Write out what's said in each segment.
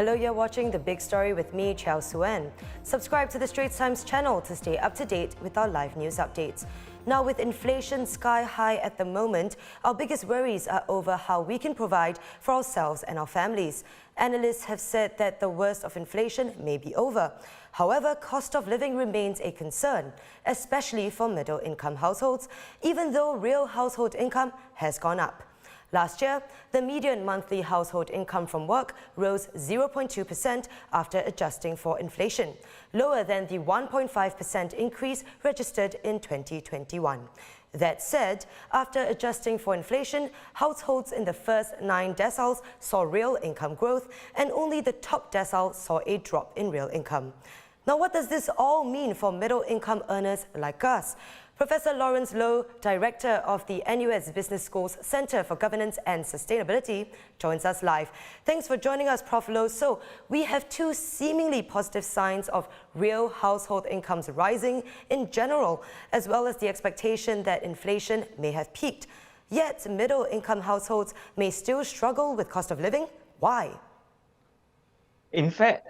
Hello, you're watching The Big Story with me, Chao Suen. Subscribe to the Straits Times channel to stay up to date with our live news updates. Now, with inflation sky high at the moment, our biggest worries are over how we can provide for ourselves and our families. Analysts have said that the worst of inflation may be over. However, cost of living remains a concern, especially for middle-income households, even though real household income has gone up. Last year, the median monthly household income from work rose 0.2% after adjusting for inflation, lower than the 1.5% increase registered in 2021. That said, after adjusting for inflation, households in the first 9 deciles saw real income growth, and only the top decile saw a drop in real income. Now, what does this all mean for middle-income earners like us? Professor Lawrence Loh, Director of the NUS Business School's Centre for Governance and Sustainability, joins us live. Thanks for joining us, Prof. Loh. So, we have two seemingly positive signs of real household incomes rising in general, as well as the expectation that inflation may have peaked. Yet, middle-income households may still struggle with cost of living. Why? In fact,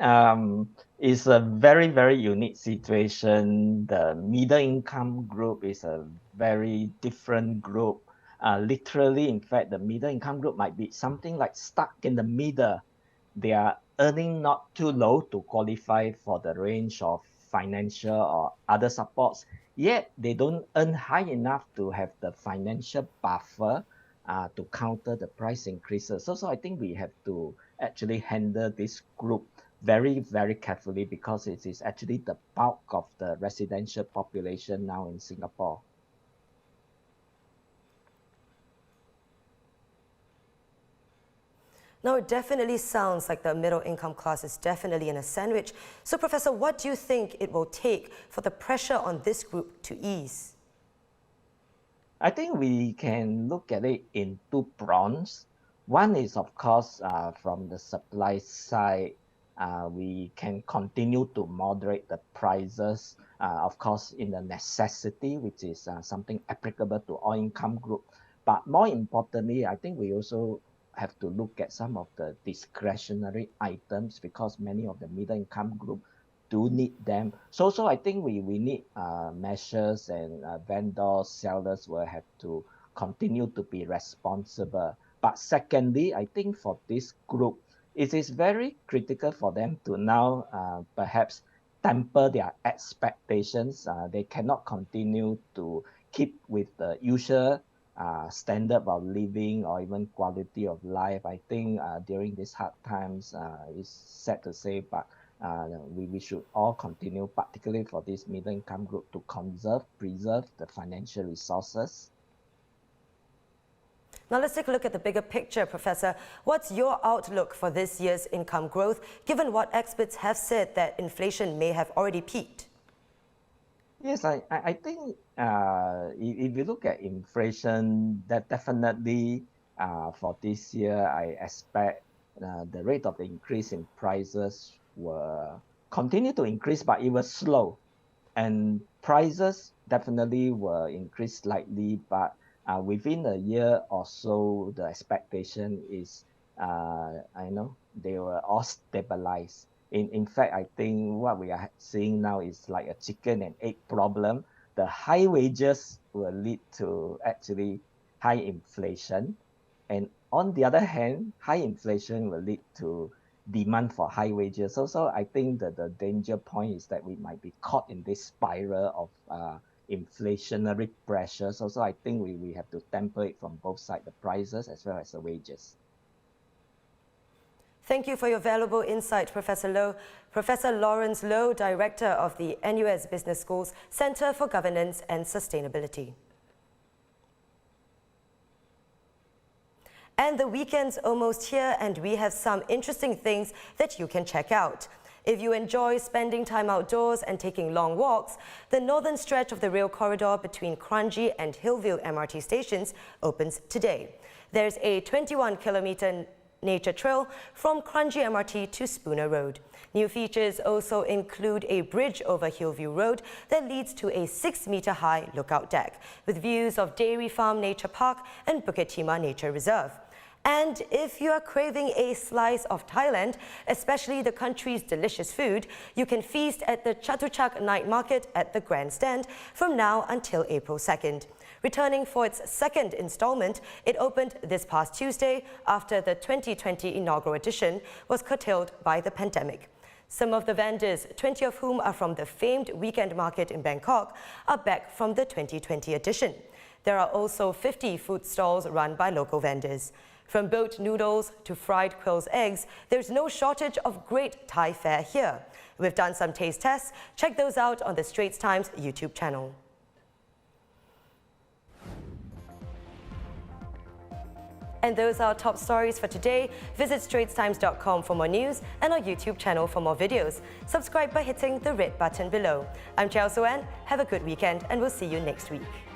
it's a very, very unique situation. The middle income group is a very different group. Literally, in fact, the middle income group might be something like stuck in the middle. They are earning not too low to qualify for the range of financial or other supports, yet they don't earn high enough to have the financial buffer to counter the price increases. So I think we have to actually handle this group very, very carefully because it is actually the bulk of the residential population now in Singapore. Now, it definitely sounds like the middle income class is definitely in a sandwich. So, Professor, what do you think it will take for the pressure on this group to ease? I think we can look at it in two prongs. One is, of course, from the supply side, we can continue to moderate the prices, of course, in the necessity, which is something applicable to all income group. But more importantly, I think we also have to look at some of the discretionary items because many of the middle income group do need them. So I think we need measures, and vendors, sellers will have to continue to be responsible. But secondly, I think for this group, it is very critical for them to now perhaps temper their expectations. They cannot continue to keep with the usual standard of living or even quality of life. I think during these hard times, it's sad to say, but we should all continue, particularly for this middle income group, to preserve the financial resources. Now, let's take a look at the bigger picture, Professor. What's your outlook for this year's income growth, given what experts have said that inflation may have already peaked? Yes, I think if you look at inflation, that definitely for this year, I expect the rate of the increase in prices will continue to increase, but it was slow. And prices definitely will increase slightly, but within a year or so, the expectation is, they will all stabilize. In fact, I think what we are seeing now is like a chicken and egg problem. The high wages will lead to actually high inflation. And on the other hand, high inflation will lead to demand for high wages. So I think that the danger point is that we might be caught in this spiral of inflationary pressure. So I think we have to temper it from both sides, the prices as well as the wages. Thank you for your valuable insight, Professor Loh. Professor Lawrence Loh, Director of the NUS Business School's Centre for Governance and Sustainability. And the weekend's almost here, and we have some interesting things that you can check out. If you enjoy spending time outdoors and taking long walks, the northern stretch of the rail corridor between Kranji and Hillview MRT stations opens today. There's a 21-kilometre nature trail from Kranji MRT to Spooner Road. New features also include a bridge over Hillview Road that leads to a 6-metre-high lookout deck with views of Dairy Farm Nature Park and Bukit Timah Nature Reserve. And if you are craving a slice of Thailand, especially the country's delicious food, you can feast at the Chatuchak night market at the Grandstand from now until April 2nd. Returning for its second installment, it opened this past Tuesday after the 2020 inaugural edition was curtailed by the pandemic. Some of the vendors, 20 of whom are from the famed weekend market in Bangkok, are back from the 2020 edition. There are also 50 food stalls run by local vendors. From boat noodles to fried quail's eggs, there's no shortage of great Thai fare here. We've done some taste tests. Check those out on the Straits Times YouTube channel. And those are our top stories for today. Visit straitstimes.com for more news and our YouTube channel for more videos. Subscribe by hitting the red button below. I'm Chao Suen. Have a good weekend and we'll see you next week.